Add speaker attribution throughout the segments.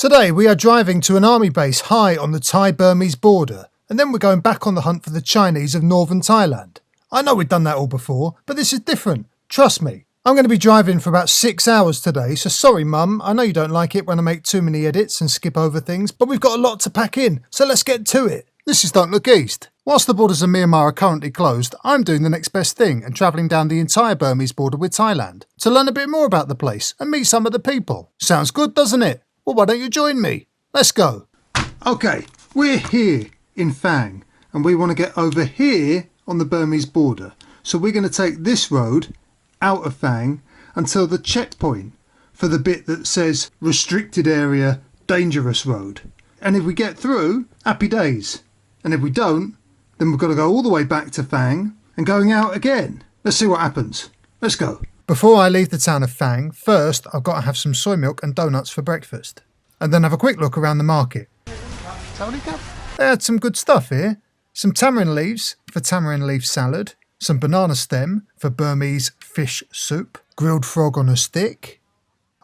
Speaker 1: Today we are driving to an army base high on the Thai-Burmese border, and then we're going back on the hunt for the Chinese of Northern Thailand. I know we've done that all before, but this is different. Trust me. I'm going to be driving for about 6 hours today, so sorry Mum, I know you don't like it when I make too many edits and skip over things, but we've got a lot to pack in, so let's get to it. This is Don't Look East. Whilst the borders of Myanmar are currently closed, I'm doing the next best thing and travelling down the entire Burmese border with Thailand to learn a bit more about the place and meet some of the people. Sounds good, doesn't it? Well, why don't you join me? Let's go. Okay, we're here in Fang and we want to get over here on the Burmese border. So we're going to take this road out of Fang until the checkpoint for the bit that says restricted area, dangerous road. And if we get through, happy days. And if we don't, then we've got to go all the way back to Fang and going out again. Let's see what happens. Let's go. Before I leave the town of Fang, first I've got to have some soy milk and donuts for breakfast. And then have a quick look around the market. They had some good stuff here. Some tamarind leaves for tamarind leaf salad. Some banana stem for Burmese fish soup. Grilled frog on a stick.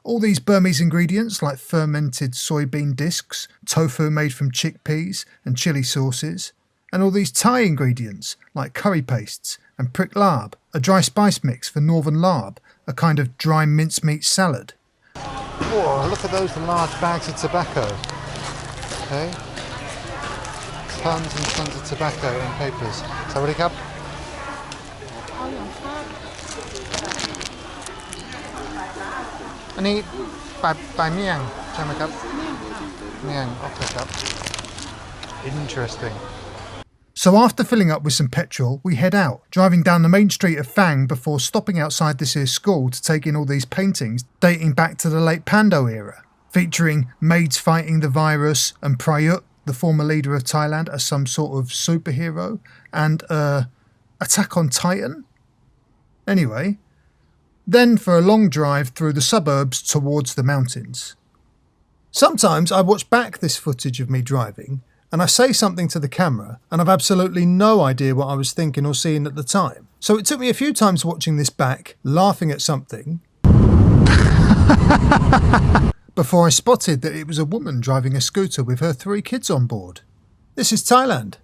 Speaker 1: All these Burmese ingredients like fermented soybean discs, tofu made from chickpeas and chili sauces. And all these Thai ingredients like curry pastes and prick larb, a dry spice mix for northern larb, a kind of dry mincemeat salad. Whoa, look at those large bags of tobacco. Okay. Tons and tons of tobacco and papers. Sawadee krap. อันนี้ปลายเมี่ยงใช่ไหมครับเมี่ยงโอเคครับ Interesting. So after filling up with some petrol, we head out, driving down the main street of Fang before stopping outside this here school to take in all these paintings dating back to the late Pando era, featuring maids fighting the virus and Prayut, the former leader of Thailand, as some sort of superhero, and Attack on Titan. Anyway, then for a long drive through the suburbs towards the mountains. Sometimes I watch back this footage of me driving and I say something to the camera and I've absolutely no idea what I was thinking or seeing at the time. So it took me a few times watching this back, laughing at something, before I spotted that it was a woman driving a scooter with her 3 kids on board. This is Thailand.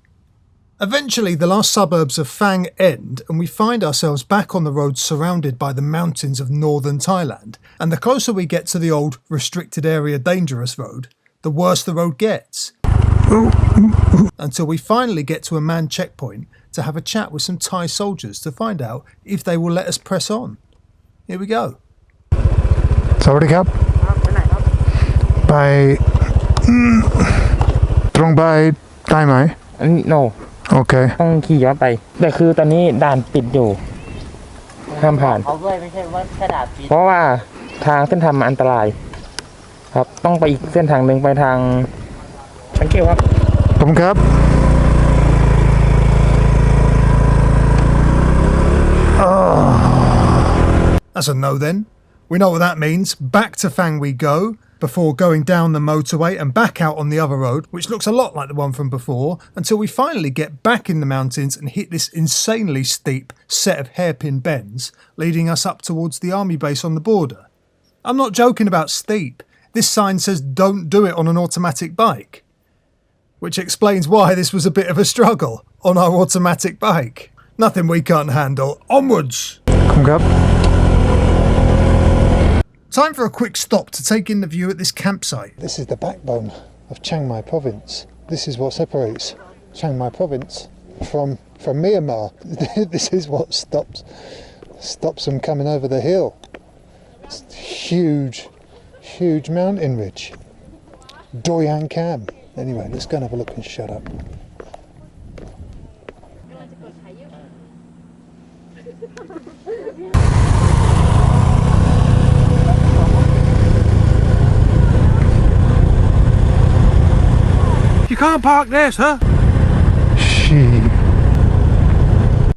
Speaker 1: Eventually the last suburbs of Fang end and we find ourselves back on the road surrounded by the mountains of northern Thailand, and the closer we get to the old restricted area dangerous road, the worse the road gets. Until we finally get to a manned checkpoint to have a chat with some Thai soldiers to find out if they will let us press on. Here we go. Sawadee krap. ไปตรงไปได้ไหม
Speaker 2: No
Speaker 1: โอเค
Speaker 2: ต้องขี่ย้อนไปแต่คือตอนนี้ด่านปิดอยู่ห้ามผ่าน
Speaker 3: เอาด้วยไม่ใช่ว่าแค่ด่านปิด
Speaker 2: เพราะว่าทางเส้นทางมันอันตรายครับต้องไปอีกเส้นทางหนึ่งไปทางสังเกตครับ
Speaker 1: ผมครับ That's a no then. We know what that means. Back to Fang we go, before going down the motorway and back out on the other road, which looks a lot like the one from before, until we finally get back in the mountains and hit this insanely steep set of hairpin bends, leading us up towards the army base on the border. I'm not joking about steep. This sign says don't do it on an automatic bike, which explains why this was a bit of a struggle on our automatic bike. Nothing we can't handle. Onwards! Come up. Time for a quick stop to take in the view at this campsite. This is the backbone of Chiang Mai province. This is what separates Chiang Mai province from Myanmar. This is what stops them coming over the hill. It's huge mountain ridge. Doyan Cam. Anyway, let's go and have a look and shut up.
Speaker 4: You can't park there, sir.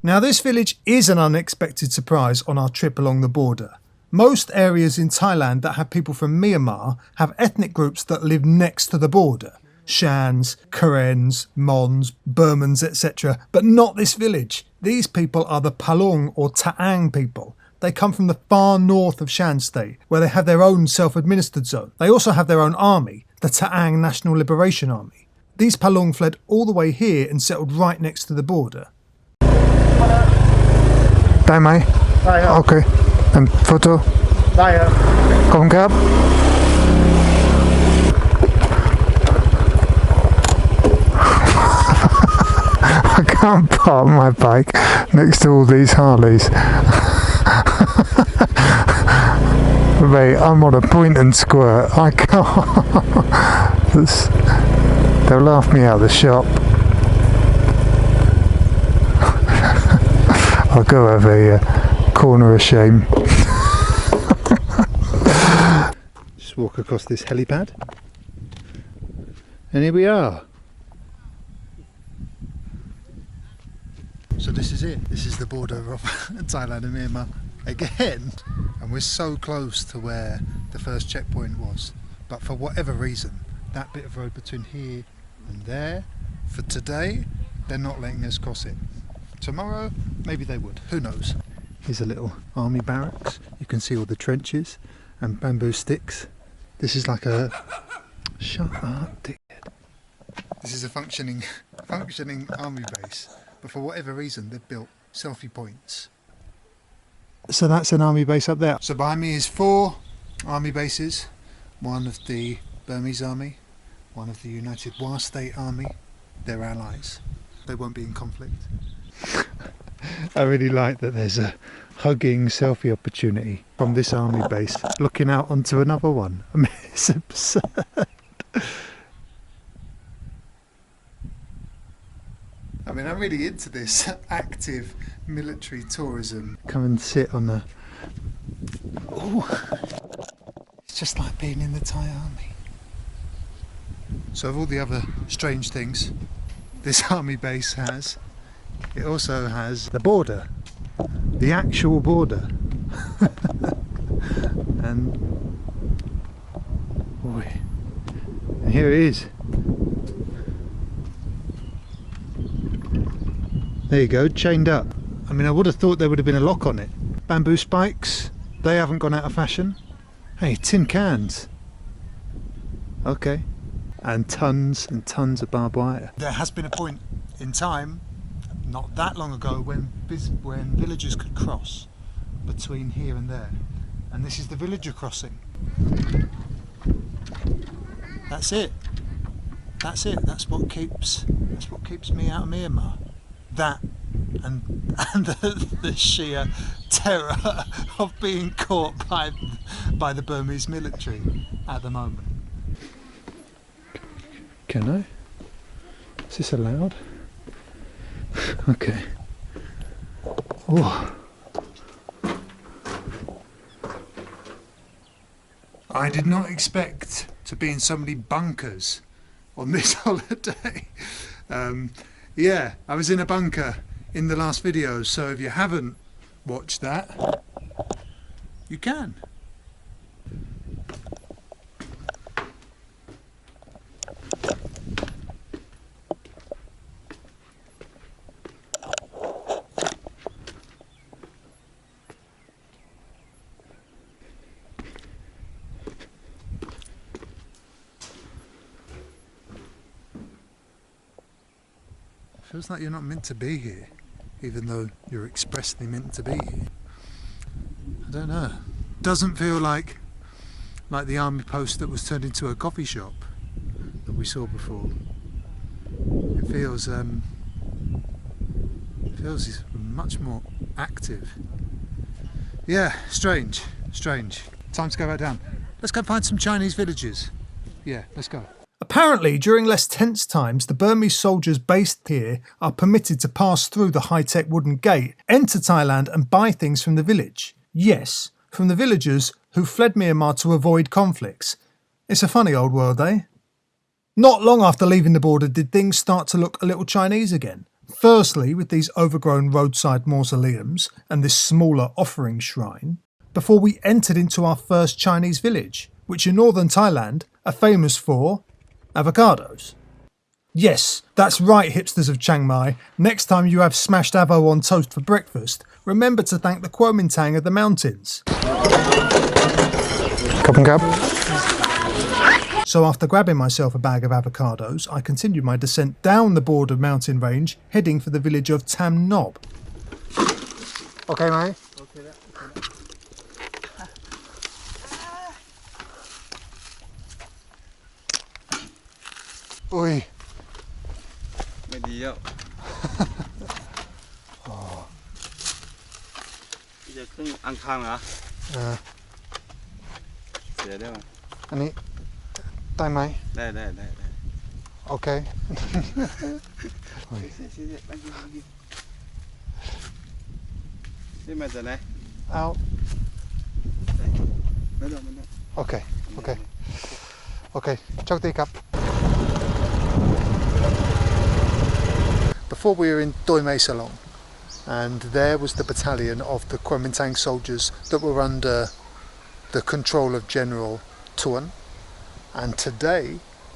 Speaker 1: Now this village is an unexpected surprise on our trip along the border. Most areas in Thailand that have people from Myanmar have ethnic groups that live next to the border. Shans, Karens, Mons, Burmans, etc. But not this village. These people are the Palung or Taang people. They come from the far north of Shan State, where they have their own self-administered zone. They also have their own army, the Taang National Liberation Army. These Palung fled all the way here and settled right next to the border.
Speaker 3: Đây mày. Ok. Em photo. Không cáp. I can't park my bike next to all these Harleys. Mate, I'm on a point and squirt. I can't. They'll laugh me out of the shop. I'll go have a corner of shame. Just walk across this helipad. And here we are. So this is it. This is the border of Thailand and Myanmar again. And we're so close to where the first checkpoint was. But for whatever reason, that bit of road between here and there, for today, they're not letting us cross it. Tomorrow, maybe they would. Who knows? Here's a little army barracks. You can see all the trenches and bamboo sticks. This is like a... Shut up, dickhead. This is a functioning army base. But for whatever reason, they've built selfie points. So that's an army base up there. So behind me is 4 army bases. One of the Burmese army, one of the United Wa State Army. They're allies. They won't be in conflict. I really like that there's a hugging selfie opportunity from this army base looking out onto another one. I mean, it's absurd. I mean, I'm really into this active military tourism. Come and sit on the... Ooh. It's just like being in the Thai army. So of all the other strange things this army base has, it also has the border, the actual border. and here it is. There you go, chained up. I mean, I would have thought there would have been a lock on it. Bamboo spikes, they haven't gone out of fashion. Hey, tin cans. Okay. And tons of barbed wire. There has been a point in time, not that long ago, when villagers could cross between here and there. And this is the villager crossing. That's it. That's it. That's what keeps me out of Myanmar. That and the sheer terror of being caught by the Burmese military at the moment. Can I? Is this allowed? Okay. Oh. I did not expect to be in so many bunkers on this holiday. Yeah, I was in a bunker in the last video, so if you haven't watched that, you can. Feels like you're not meant to be here, even though you're expressly meant to be here. I don't know. Doesn't feel like the army post that was turned into a coffee shop that we saw before. It feels much more active. Yeah, strange. Time to go back down. Let's go find some Chinese villages. Yeah, let's go.
Speaker 1: Apparently, during less tense times, the Burmese soldiers based here are permitted to pass through the high-tech wooden gate, enter Thailand and buy things from the village. Yes, from the villagers who fled Myanmar to avoid conflicts. It's a funny old world, eh? Not long after leaving the border did things start to look a little Chinese again. Firstly, with these overgrown roadside mausoleums and this smaller offering shrine, before we entered into our first Chinese village, which in northern Thailand are famous for avocados. Yes, that's right, hipsters of Chiang Mai. Next time you have smashed avo on toast for breakfast, remember to thank the Kuomintang of the mountains. So after grabbing myself a bag of avocados, I continued my descent down the border mountain range, heading for the village of Tam Nob.
Speaker 3: Okay, mate? Ui.
Speaker 5: ไม่ดีแล้วพี่จะขึ้นอังคารเหรอเสียได้ไหม
Speaker 3: อันนี้ได้ไหม
Speaker 5: ได้
Speaker 3: โอเค
Speaker 5: นี่มาจากไหน
Speaker 3: เอา
Speaker 5: ไม่ได้
Speaker 3: โอเค โอเค โอเค โชคดีครับ Before we were in Doi Mae Salong, and there was the battalion of the Kuomintang soldiers that were under the control of General Tuan, and today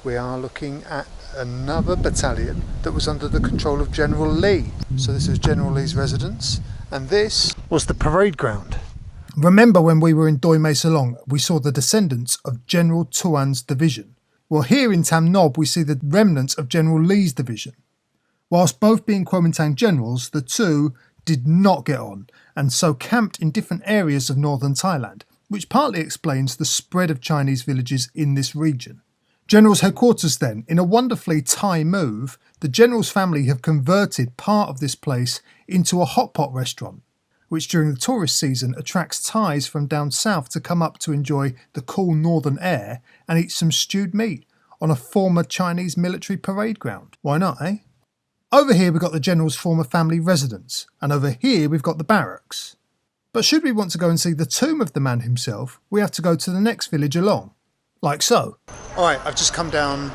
Speaker 3: we are looking at another battalion that was under the control of General Lee. So this is General Lee's residence, and this was the parade ground.
Speaker 1: Remember when we were in Doi Mae Salong, we saw the descendants of General Tuan's division. Well, here in Tam Nob, we see the remnants of General Lee's division. Whilst both being Kuomintang generals, the two did not get on, and so camped in different areas of northern Thailand, which partly explains the spread of Chinese villages in this region. General's headquarters then, in a wonderfully Thai move, the general's family have converted part of this place into a hot pot restaurant, which during the tourist season attracts Thais from down south to come up to enjoy the cool northern air and eat some stewed meat on a former Chinese military parade ground. Why not, eh? Over here we've got the general's former family residence, and over here we've got the barracks. But should we want to go and see the tomb of the man himself, we have to go to the next village along, like so.
Speaker 3: Alright, I've just come down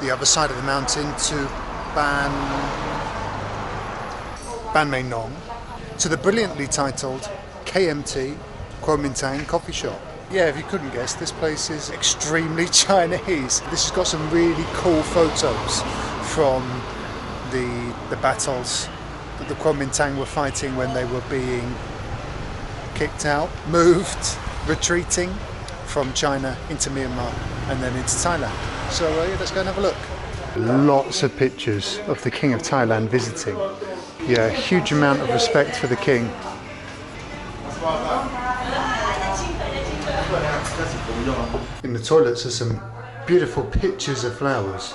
Speaker 3: the other side of the mountain to Ban Mae Nong, to the brilliantly titled KMT Kuomintang coffee shop. Yeah, if you couldn't guess, this place is extremely Chinese. This has got some really cool photos from the battles that the Kuomintang were fighting when they were being kicked out, moved, retreating from China into Myanmar and then into Thailand. So yeah, let's go and have a look. Lots of pictures of the King of Thailand visiting. Yeah, a huge amount of respect for the king. In the toilets are some beautiful pictures of flowers.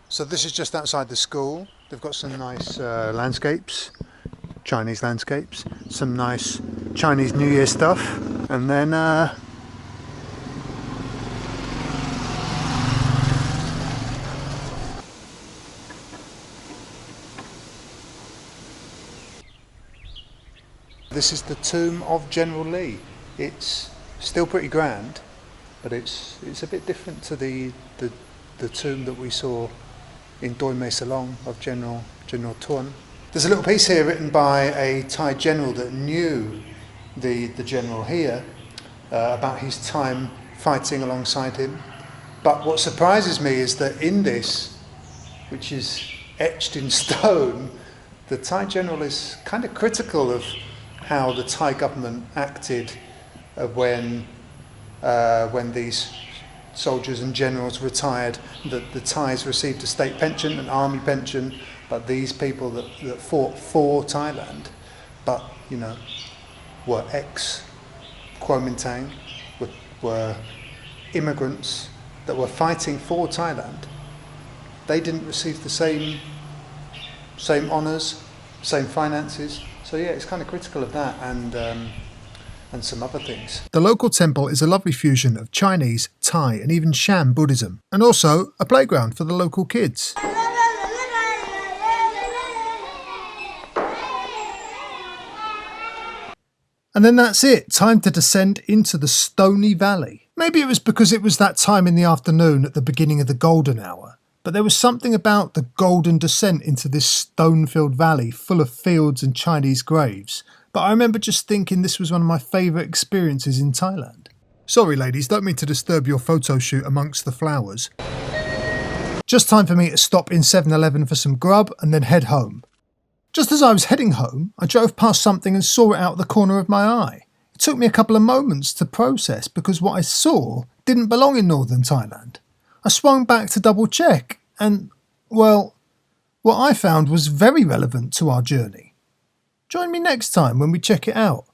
Speaker 3: So this is just outside the school. They've got some nice landscapes, Chinese landscapes, some nice Chinese New Year stuff, and then this is the tomb of General Lee. It's still pretty grand, but it's a bit different to the tomb that we saw in Doi Mae Salong of General Tuan. There's a little piece here written by a Thai general that knew the general here about his time fighting alongside him. But what surprises me is that in this, which is etched in stone, the Thai general is kind of critical of how the Thai government acted when these soldiers and generals retired, that the Thais received a state pension, an army pension, but these people that fought for Thailand, but you know, were ex-Kuomintang, were immigrants that were fighting for Thailand, they didn't receive the same honours, same finances. So yeah, it's kind of critical of that and some other things.
Speaker 1: The local temple is a lovely fusion of Chinese, Thai and even Shan Buddhism, and also a playground for the local kids. And then that's it, time to descend into the stony valley. Maybe it was because it was that time in the afternoon at the beginning of the golden hour, but there was something about the golden descent into this stone-filled valley full of fields and Chinese graves. But I remember just thinking this was one of my favourite experiences in Thailand. Sorry ladies, don't mean to disturb your photo shoot amongst the flowers. Just time for me to stop in 7-Eleven for some grub and then head home. Just as I was heading home, I drove past something and saw it out of the corner of my eye. It took me a couple of moments to process because what I saw didn't belong in northern Thailand. I swung back to double check and, well, what I found was very relevant to our journey. Join me next time when we check it out.